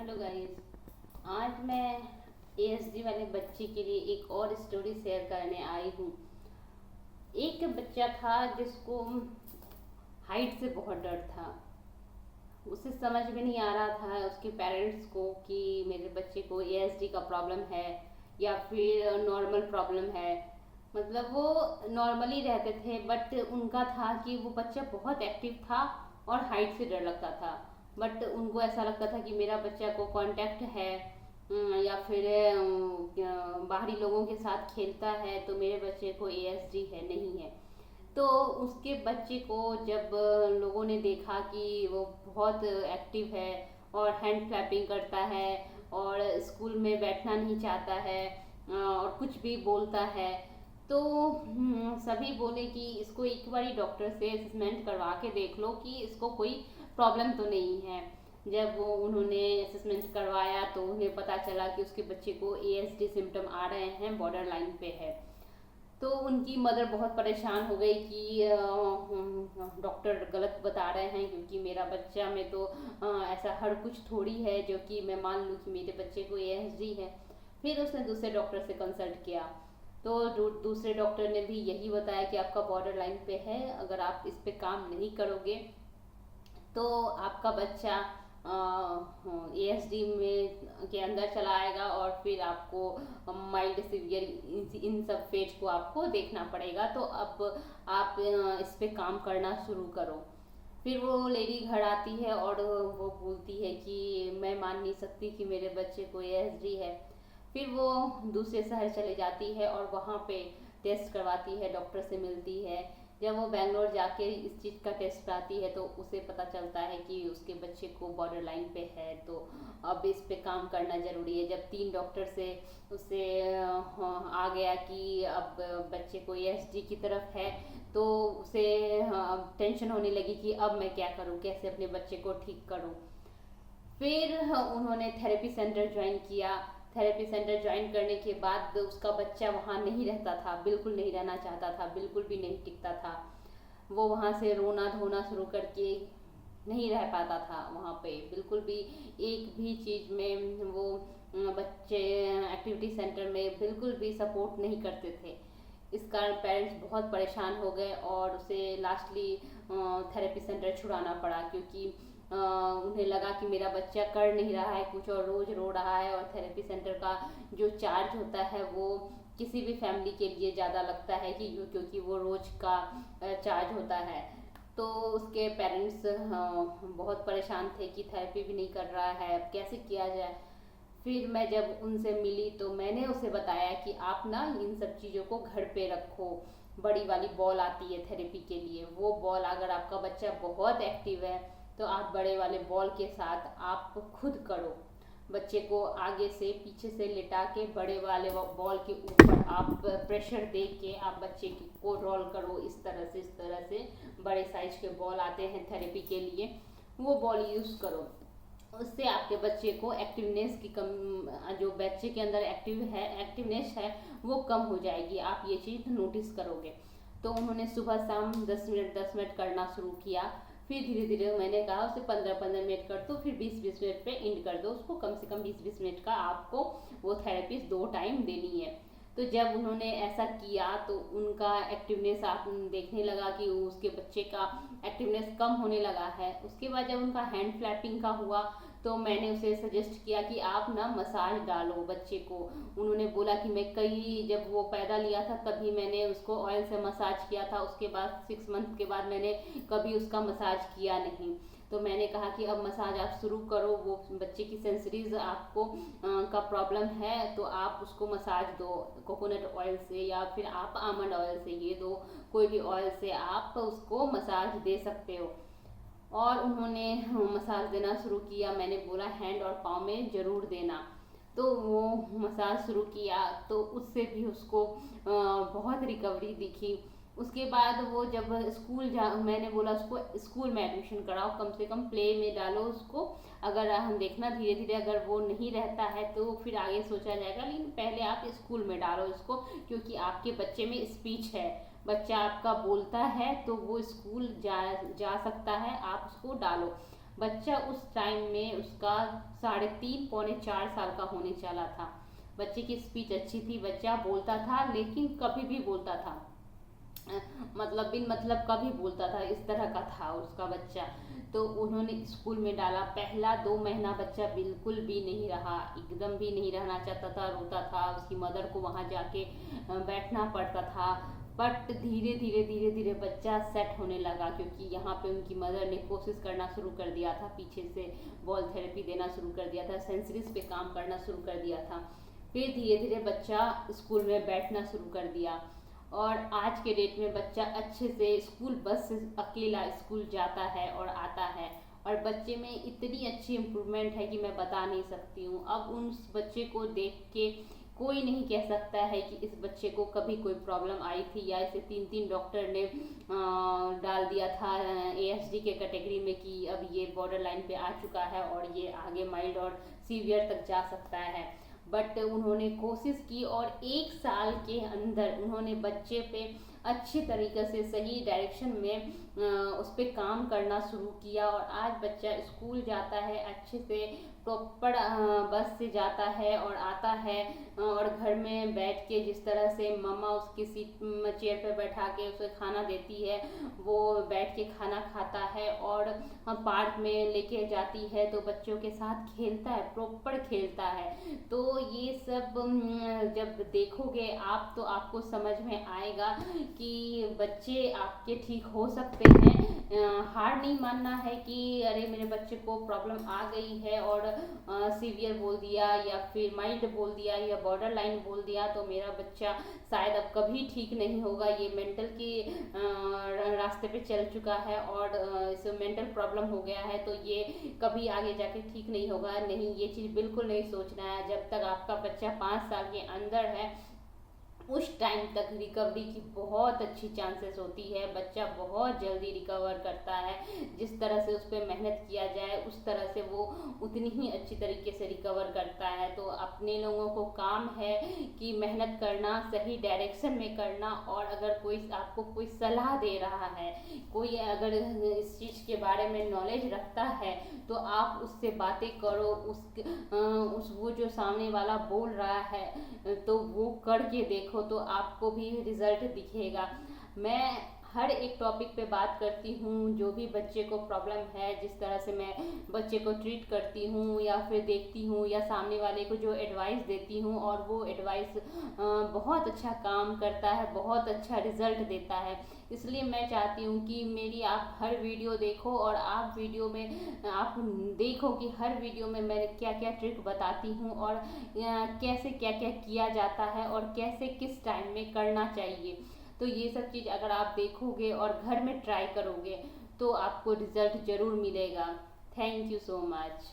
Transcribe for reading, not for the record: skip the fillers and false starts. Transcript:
Hello guys. आज मैं ASD वाले बच्चे के लिए एक और स्टोरी शेयर करने आई हूँ। एक बच्चा था जिसको हाइट से बहुत डर था। उसे समझ में नहीं आ रहा था उसके पेरेंट्स को कि मेरे बच्चे को एएसडी का प्रॉब्लम है या फिर नॉर्मल प्रॉब्लम है। मतलब वो नॉर्मली रहते थे, बट उनका था कि वो बच्चा बहुत एक्टिव था और हाइट से डर लगता था। बट उनको ऐसा लगता था कि मेरा बच्चा को कांटेक्ट है, या फिर बाहरी लोगों के साथ खेलता है, तो मेरे बच्चे को एएसडी है नहीं है। तो उसके बच्चे को जब लोगों ने देखा कि वो बहुत एक्टिव है और हैंड क्लैपिंग करता है और स्कूल में बैठना नहीं चाहता है और कुछ भी बोलता है, तो सभी बोले कि इसको एक बारी डॉक्टर से असेसमेंट करवा के देख लो कि इसको कोई प्रॉब्लम तो नहीं है। जब वो उन्होंने असेसमेंट करवाया तो उन्हें पता चला कि उसके बच्चे को एएसडी सिम्टम आ रहे हैं, बॉर्डर लाइन पे है। तो उनकी मदर बहुत परेशान हो गई कि डॉक्टर गलत बता रहे हैं, क्योंकि मेरा बच्चा में तो ऐसा हर कुछ थोड़ी है जो कि मैं मान लूँ कि मेरे बच्चे को एएसडी है। फिर उसने दूसरे डॉक्टर से कंसल्ट किया, तो दूसरे डॉक्टर ने भी यही बताया कि आपका बॉर्डर लाइन पे है, अगर आप इस पे काम नहीं करोगे तो आपका बच्चा एएसडी में के अंदर चला आएगा और फिर आपको माइल्ड सिवियर इन सब फेज को आपको देखना पड़ेगा। तो अब आप इस पे काम करना शुरू करो। फिर वो लेडी घर आती है और वो बोलती है कि मैं मान नहीं सकती कि मेरे बच्चे को एएसडी है। फिर वो दूसरे शहर चले जाती है और वहाँ पे टेस्ट करवाती है, डॉक्टर से मिलती है। जब वो बेंगलोर जाके इस चीज़ का टेस्ट कराती है तो उसे पता चलता है कि उसके बच्चे को बॉर्डर लाइन पे है, तो अब इस पे काम करना ज़रूरी है। जब 3 डॉक्टर से उसे आ गया कि अब बच्चे को एएसडी की तरफ है, तो उसे टेंशन होने लगी कि अब मैं क्या करूँ, कैसे अपने बच्चे को ठीक करूँ। फिर उन्होंने थेरेपी सेंटर ज्वाइन किया। थेरेपी सेंटर ज्वाइन करने के बाद उसका बच्चा वहाँ नहीं रहता था, बिल्कुल नहीं रहना चाहता था, बिल्कुल भी नहीं टिकता था। वो वहाँ से रोना धोना शुरू करके नहीं रह पाता था वहाँ पे बिल्कुल भी। एक भी चीज़ में वो बच्चे एक्टिविटी सेंटर में बिल्कुल भी सपोर्ट नहीं करते थे। इस कारण पेरेंट्स बहुत परेशान हो गए और उसे लास्टली थेरेपी सेंटर छुड़ाना पड़ा, क्योंकि उन्हें लगा कि मेरा बच्चा कर नहीं रहा है कुछ और रोज़ रो रहा है, और थेरेपी सेंटर का जो चार्ज होता है वो किसी भी फैमिली के लिए ज़्यादा लगता है कि क्योंकि वो रोज़ का चार्ज होता है। तो उसके पेरेंट्स बहुत परेशान थे कि थेरेपी भी नहीं कर रहा है, अब कैसे किया जाए। फिर मैं जब उनसे मिली तो मैंने उसे बताया कि आप ना इन सब चीज़ों को घर पे रखो। बड़ी वाली बॉल आती है थेरेपी के लिए, वो बॉल अगर आपका बच्चा बहुत एक्टिव है तो आप बड़े वाले बॉल के साथ आप खुद करो। बच्चे को आगे से पीछे से लिटा के बड़े वाले बॉल के ऊपर आप प्रेशर दे के आप बच्चे को रोल करो। इस तरह से बड़े साइज के बॉल आते हैं थेरेपी के लिए, वो बॉल यूज़ करो। उससे आपके बच्चे को एक्टिवनेस की कम, जो बच्चे के अंदर एक्टिवनेस है वो कम हो जाएगी, आप ये चीज़ नोटिस करोगे। तो उन्होंने सुबह शाम 10 मिनट करना शुरू किया। फिर धीरे धीरे मैंने कहा उसे 15-15 मिनट कर दो, फिर 20-20 मिनट पे एंड कर दो उसको। कम से कम 20-20 मिनट का आपको वो थेरेपी 2 टाइम देनी है। तो जब उन्होंने ऐसा किया तो उनका एक्टिवनेस आप देखने लगा कि उसके बच्चे का एक्टिवनेस कम होने लगा है। उसके बाद जब उनका हैंड फ्लैपिंग का हुआ तो मैंने उसे सजेस्ट किया कि आप ना मसाज डालो बच्चे को। उन्होंने बोला कि मैं कई, जब वो पैदा लिया था तभी मैंने उसको ऑयल से मसाज किया था, उसके बाद 6 मंथ के बाद मैंने कभी उसका मसाज किया नहीं। तो मैंने कहा कि अब मसाज आप शुरू करो, वो बच्चे की सेंसरीज आपको का प्रॉब्लम है तो आप उसको मसाज दो कोकोनट ऑयल से या फिर आप आमंड ऑयल से, ये दो कोई भी ऑयल से आप उसको मसाज दे सकते हो। और उन्होंने मसाज देना शुरू किया। मैंने बोला हैंड और पाँव में ज़रूर देना, तो वो मसाज शुरू किया तो उससे भी उसको बहुत रिकवरी दिखी। उसके बाद वो जब स्कूल जा, मैंने बोला उसको स्कूल में एडमिशन कराओ, कम से कम प्ले में डालो उसको। अगर हम देखना धीरे धीरे अगर वो नहीं रहता है तो फिर आगे सोचा जाएगा, लेकिन पहले आप स्कूल में डालो इसको, क्योंकि आपके बच्चे में स्पीच है, बच्चा आपका बोलता है तो वो स्कूल जा सकता है, आप उसको डालो। बच्चा उस टाइम में उसका 3.5 पौने 4 साल का होने चला था। बच्चे की स्पीच अच्छी थी, बच्चा बोलता था लेकिन कभी भी बोलता था, मतलब बिन मतलब का भी बोलता था, इस तरह का था उसका बच्चा। तो उन्होंने स्कूल में डाला। पहला 2 महीना बच्चा बिल्कुल भी नहीं रहा, एकदम भी नहीं रहना चाहता था, रोता था। उसकी मदर को वहाँ जाके बैठना पड़ता था। बट धीरे धीरे धीरे धीरे बच्चा सेट होने लगा, क्योंकि यहाँ पे उनकी मदर ने कोशिश करना शुरू कर दिया था, पीछे से बॉल थेरेपी देना शुरू कर दिया था, सेंसरीज पे काम करना शुरू कर दिया था। फिर धीरे धीरे बच्चा स्कूल में बैठना शुरू कर दिया, और आज के डेट में बच्चा अच्छे से स्कूल बस से अकेला स्कूल जाता है और आता है, और बच्चे में इतनी अच्छी इम्प्रूवमेंट है कि मैं बता नहीं सकती हूँ। अब उस बच्चे को देख के कोई नहीं कह सकता है कि इस बच्चे को कभी कोई प्रॉब्लम आई थी, या इसे 3 डॉक्टर ने डाल दिया था ASD के कैटेगरी में कि अब ये बॉर्डर लाइन पे आ चुका है और ये आगे माइल्ड और सीवियर तक जा सकता है। बट उन्होंने कोशिश की और 1 साल के अंदर उन्होंने बच्चे पे अच्छी तरीके से सही डायरेक्शन में उस पर काम करना शुरू किया, और आज बच्चा स्कूल जाता है अच्छे से, प्रॉपर बस से जाता है और आता है, और घर में बैठ के जिस तरह से मम्मा उसकी सीट चेयर पर बैठा के उसे खाना देती है, वो बैठ के खाना खाता है, और हम पार्क में लेके जाती है तो बच्चों के साथ खेलता है, प्रॉपर खेलता है। तो ये सब जब देखोगे आप तो आपको समझ में आएगा कि बच्चे आपके ठीक हो सकते हैं। हार नहीं मानना है कि अरे मेरे बच्चे को प्रॉब्लम आ गई है और सीवियर बोल दिया या फिर माइल्ड बोल दिया या बॉर्डर लाइन बोल दिया तो मेरा बच्चा शायद अब कभी ठीक नहीं होगा, ये मेंटल की रास्ते पे चल चुका है और इसे मेंटल प्रॉब्लम हो गया है तो ये कभी आगे जाके ठीक नहीं होगा। नहीं, ये चीज़ बिल्कुल नहीं सोचना है। जब तक आपका बच्चा 5 साल के अंदर है उस टाइम तक रिकवरी की बहुत अच्छी चांसेस होती है। बच्चा बहुत जल्दी रिकवर करता है। जिस तरह से उस पर मेहनत किया जाए उस तरह से वो उतनी ही अच्छी तरीके से रिकवर करता है। तो अपने लोगों को काम है कि मेहनत करना, सही डायरेक्शन में करना, और अगर कोई आपको कोई सलाह दे रहा है, कोई अगर इस चीज़ के बारे में नॉलेज रखता है तो आप उससे बातें करो। उस वो जो सामने वाला बोल रहा है तो वो करके देखो तो आपको भी रिजल्ट दिखेगा। मैं हर एक टॉपिक पे बात करती हूँ, जो भी बच्चे को प्रॉब्लम है, जिस तरह से मैं बच्चे को ट्रीट करती हूँ या फिर देखती हूँ या सामने वाले को जो एडवाइस देती हूँ और वो एडवाइस बहुत अच्छा काम करता है, बहुत अच्छा रिजल्ट देता है। इसलिए मैं चाहती हूँ कि मेरी आप हर वीडियो देखो और आप वीडियो में आप देखो कि हर वीडियो में मैं क्या क्या ट्रिक बताती हूँ और कैसे क्या क्या किया जाता है और कैसे किस टाइम में करना चाहिए। तो ये सब चीज़ अगर आप देखोगे और घर में ट्राई करोगे तो आपको रिजल्ट ज़रूर मिलेगा। Thank you so much.